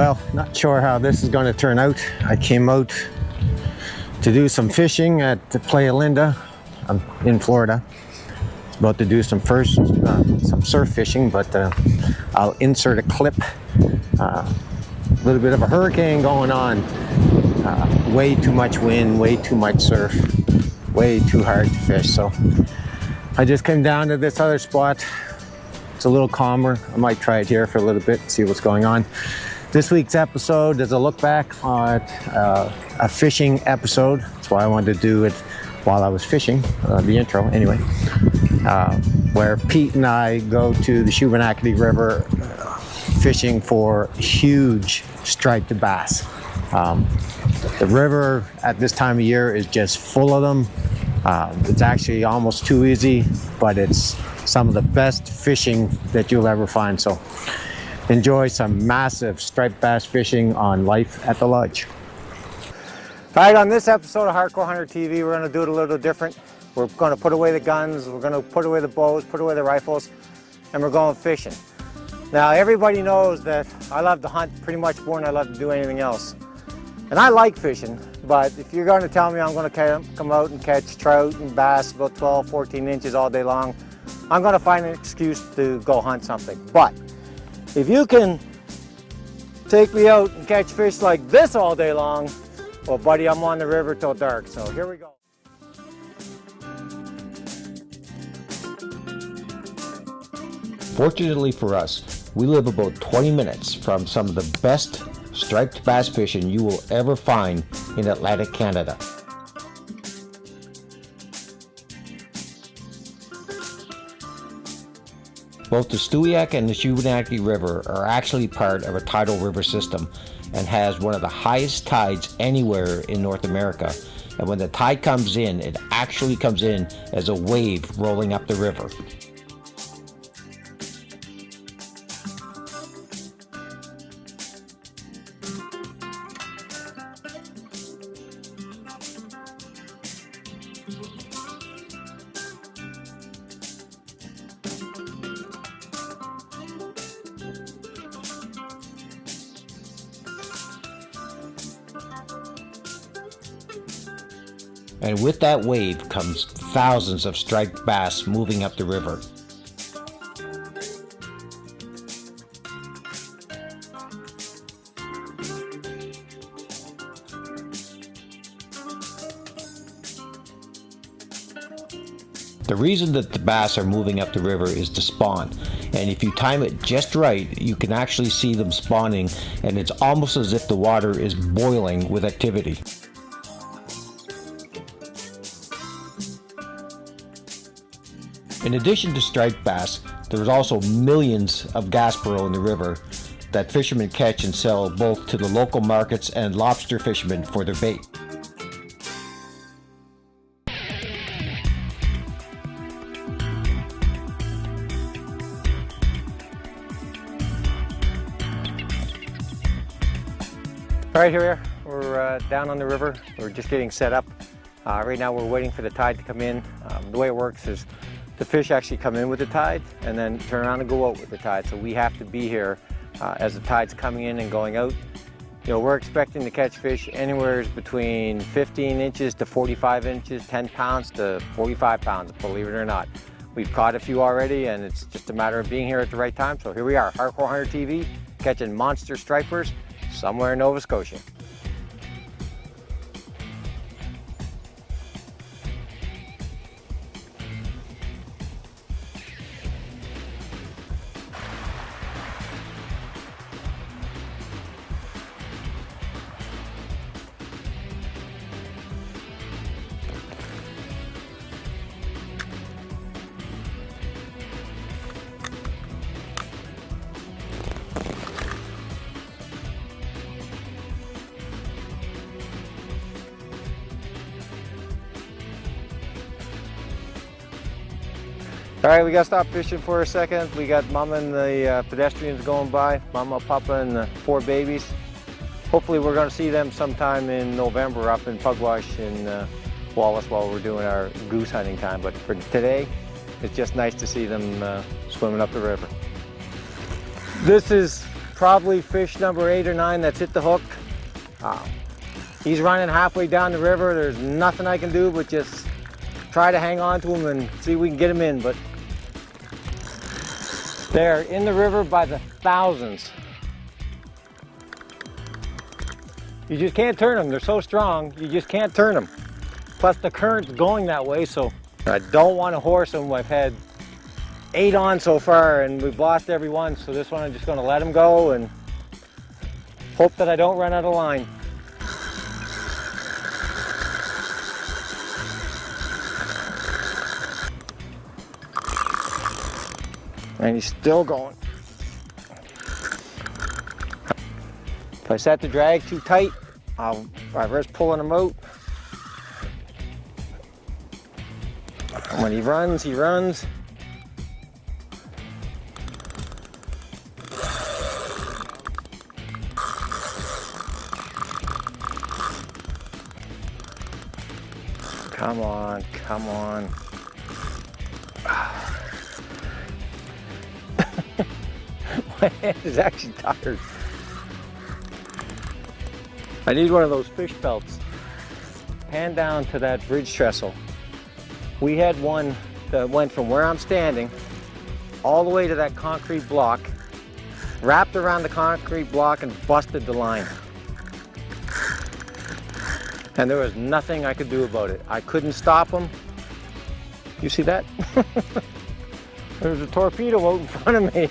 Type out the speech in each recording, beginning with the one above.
Well, not sure how this is going to turn out. I came out to do some fishing at the Playa Linda. I'm in Florida. It's about to do some surf fishing, but I'll insert a clip. A little bit of a hurricane going on. Way too much wind, way too much surf, way too hard to fish. So I just came down to this other spot. It's a little calmer. I might try it here for a little bit, see what's going on. This week's episode is a look back on a fishing episode. That's why I wanted to do it while I was fishing, the intro anyway, where Pete and I go to the Shubenacadie River fishing for huge striped bass. The river at this time of year is just full of them. It's actually almost too easy, but it's some of the best fishing that you'll ever find. So enjoy some massive striped bass fishing on Life at the Lodge. All right, on this episode of Hardcore Hunter TV, we're going to do it a little different. We're going to put away the guns, we're going to put away the bows, put away the rifles, and we're going fishing. Now, everybody knows that I love to hunt pretty much more than I love to do anything else. And I like fishing, but if you're going to tell me I'm going to come out and catch trout and bass about 12, 14 inches all day long, I'm going to find an excuse to go hunt something. But if you can take me out and catch fish like this all day long, well, buddy, I'm on the river till dark. So here we go. Fortunately for us, we live about 20 minutes from some of the best striped bass fishing you will ever find in Atlantic Canada. Both the Stewiacke and the Shubenacadie River are actually part of a tidal river system and has one of the highest tides anywhere in North America. And when the tide comes in, it actually comes in as a wave rolling up the river. And with that wave comes thousands of striped bass moving up the river. The reason that the bass are moving up the river is to spawn. And if you time it just right, you can actually see them spawning, and it's almost as if the water is boiling with activity. In addition to striped bass, there's also millions of gaspereau in the river that fishermen catch and sell both to the local markets and lobster fishermen for their bait. All right, here we're down on the river. We're just getting set up. Right now we're waiting for the tide to come in. The way it works is the fish actually come in with the tide and then turn around and go out with the tide. So we have to be here as the tide's coming in and going out. You know, we're expecting to catch fish anywhere between 15 inches to 45 inches, 10 pounds to 45 pounds, believe it or not. We've caught a few already, and it's just a matter of being here at the right time. So here we are, Hardcore Hunter TV, catching monster stripers somewhere in Nova Scotia. All right, we got to stop fishing for a second. We got Mama and the pedestrians going by, Mama, Papa, and the 4 babies. Hopefully we're going to see them sometime in November up in Pugwash in Wallace while we're doing our goose hunting time. But for today, it's just nice to see them swimming up the river. This is probably fish number 8 or 9 that's hit the hook. He's running halfway down the river. There's nothing I can do but just try to hang on to him and see if we can get him in. But they're in the river by the thousands. You just can't turn them. They're so strong, you just can't turn them. Plus the current's going that way, so I don't want to horse them. I've had 8 on so far and we've lost every one, so this one I'm just going to let him go and hope that I don't run out of line. And he's still going. If I set the drag too tight, I risk pulling him out. When he runs, he runs. Come on, come on. My hand is actually tired. I need one of those fish belts. Pan down to that bridge trestle. We had one that went from where I'm standing all the way to that concrete block, wrapped around the concrete block and busted the line. And there was nothing I could do about it. I couldn't stop him. You see that? There's a torpedo out in front of me.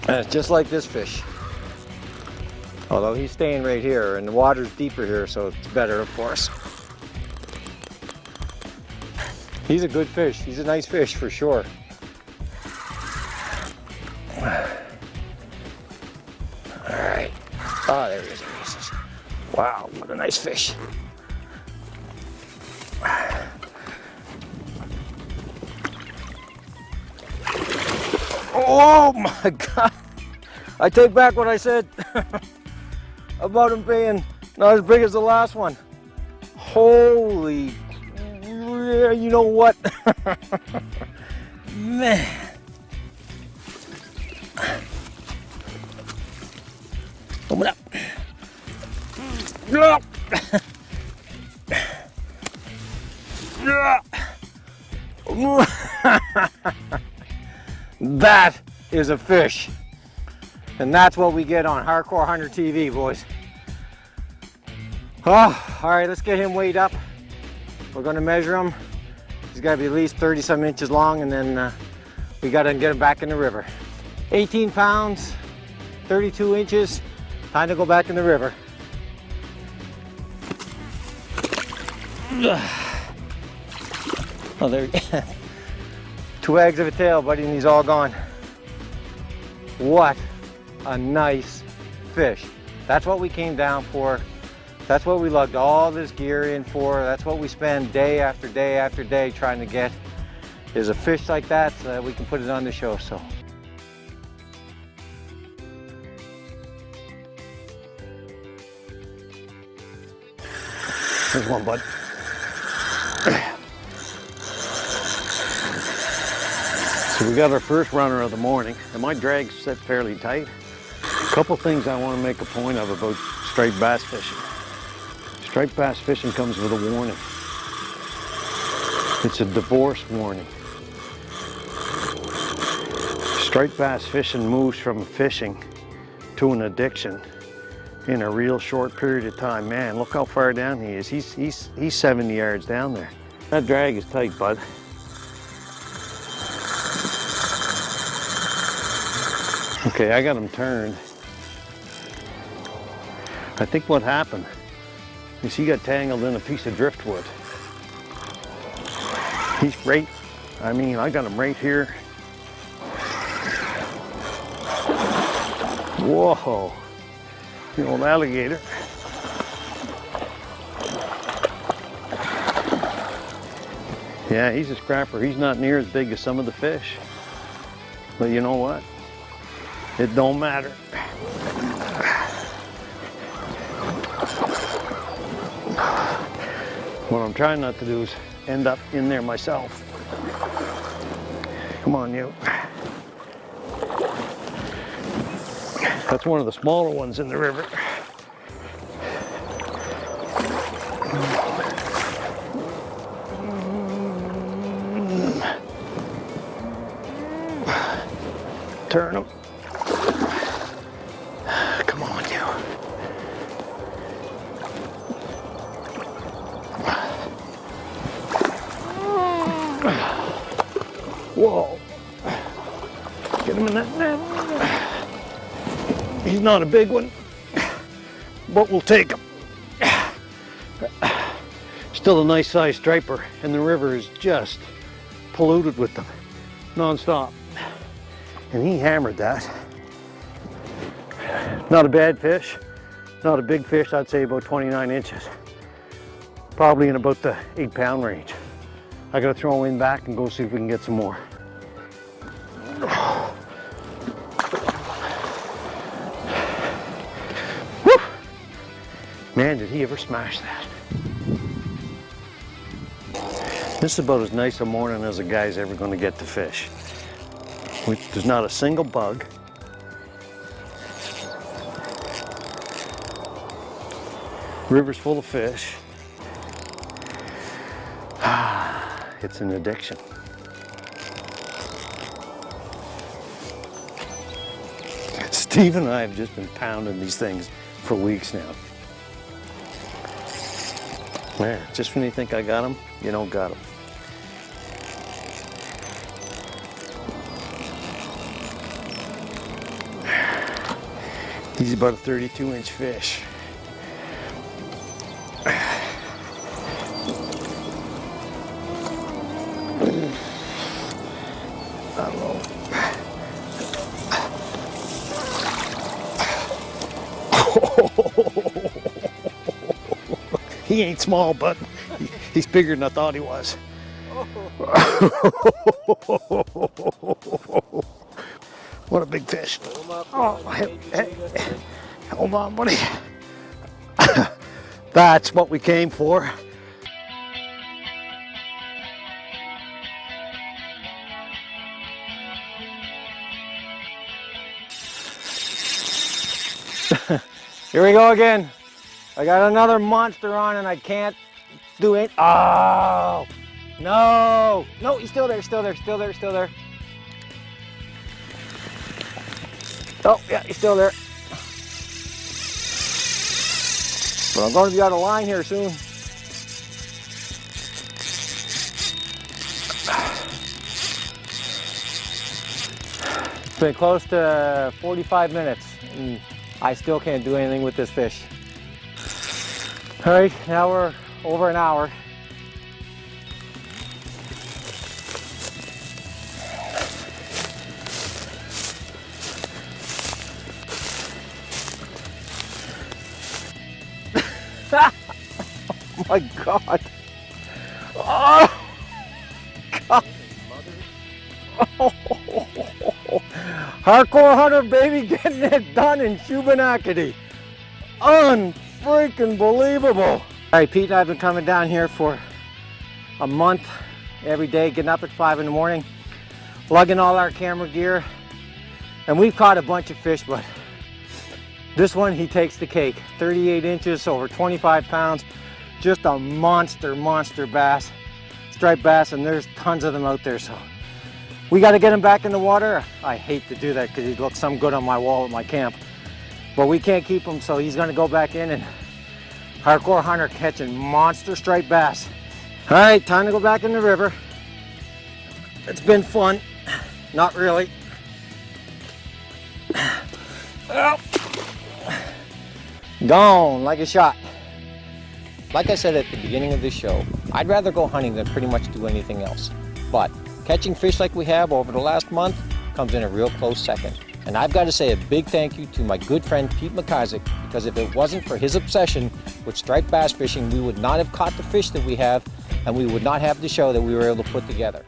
And it's just like this fish. Although he's staying right here and the water's deeper here, so it's better, of course. He's a good fish. He's a nice fish for sure. All right. Oh, there he is. Wow, what a nice fish. Oh my God. I take back what I said about him being not as big as the last one. Holy, you know what? Man. Open up. That is a fish. And that's what we get on Hardcore Hunter TV, boys. Oh, all right, let's get him weighed up. We're gonna measure him. He's gotta be at least 30 some inches long, and then we gotta get him back in the river. 18 pounds, 32 inches, time to go back in the river. Oh, there, 2 eggs of a tail, buddy, and he's all gone. What a nice fish. That's what we came down for. That's what we lugged all this gear in for. That's what we spend day after day after day trying to get, is a fish like that so that we can put it on the show. So. Here's one, bud. So we got our first runner of the morning, and my drag's set fairly tight. A couple things I want to make a point of about striped bass fishing. Striped bass fishing comes with a warning. It's a divorce warning. Striped bass fishing moves from fishing to an addiction in a real short period of time. Man, look how far down he is. He's 70 yards down there. That drag is tight, bud. Okay, I got him turned. I think what happened is he got tangled in a piece of driftwood. He's right, I mean, I got him right here. Whoa, the old alligator. Yeah, he's a scrapper. He's not near as big as some of the fish. But you know what? It don't matter. What I'm trying not to do is end up in there myself. Come on, you. That's one of the smaller ones in the river. Turn them. Come on, you. Whoa. Get him in that net. He's not a big one, but we'll take him. Still a nice sized striper, and the river is just polluted with them non-stop. And he hammered that. Not a bad fish, not a big fish. I'd say about 29 inches. Probably in about the 8-pound range. I gotta throw him in back and go see if we can get some more. Woo! Man, did he ever smash that. This is about as nice a morning as a guy's ever gonna get to fish. There's not a single bug. River's full of fish. It's an addiction. Steve and I have just been pounding these things for weeks now. Man, just when you think I got them, you don't got them. He's about a 32-inch fish. He ain't small, but he's bigger than I thought he was. What a big fish. Oh, hey, hold on, buddy. That's what we came for. Here we go again. I got another monster on and I can't do it. Oh, no. No, he's still there, still there, still there, still there. Oh, yeah, he's still there. But I'm going to be out of line here soon. It's been close to 45 minutes and I still can't do anything with this fish. All right, now we're over an hour. Oh my God. Oh, God. Oh. Hardcore hunter, baby, getting it done in Shubenacadie. Unfreaking believable. All right, Pete and I have been coming down here for a month, every day, getting up at 5 in the morning, lugging all our camera gear, and we've caught a bunch of fish, but this one, he takes the cake. 38 inches, over 25 pounds, just a monster bass, striped bass, and there's tons of them out there, so we got to get him back in the water. I hate to do that because he looks some good on my wall at my camp, but we can't keep him, so he's going to go back in and hardcore hunter catching monster striped bass. All right, time to go back in the river. It's been fun. Not really. Oh. Gone like a shot. Like I said at the beginning of this show, I'd rather go hunting than pretty much do anything else. But catching fish like we have over the last month comes in a real close second. And I've got to say a big thank you to my good friend Pete McIsaac, because if it wasn't for his obsession with striped bass fishing, we would not have caught the fish that we have, and we would not have the show that we were able to put together.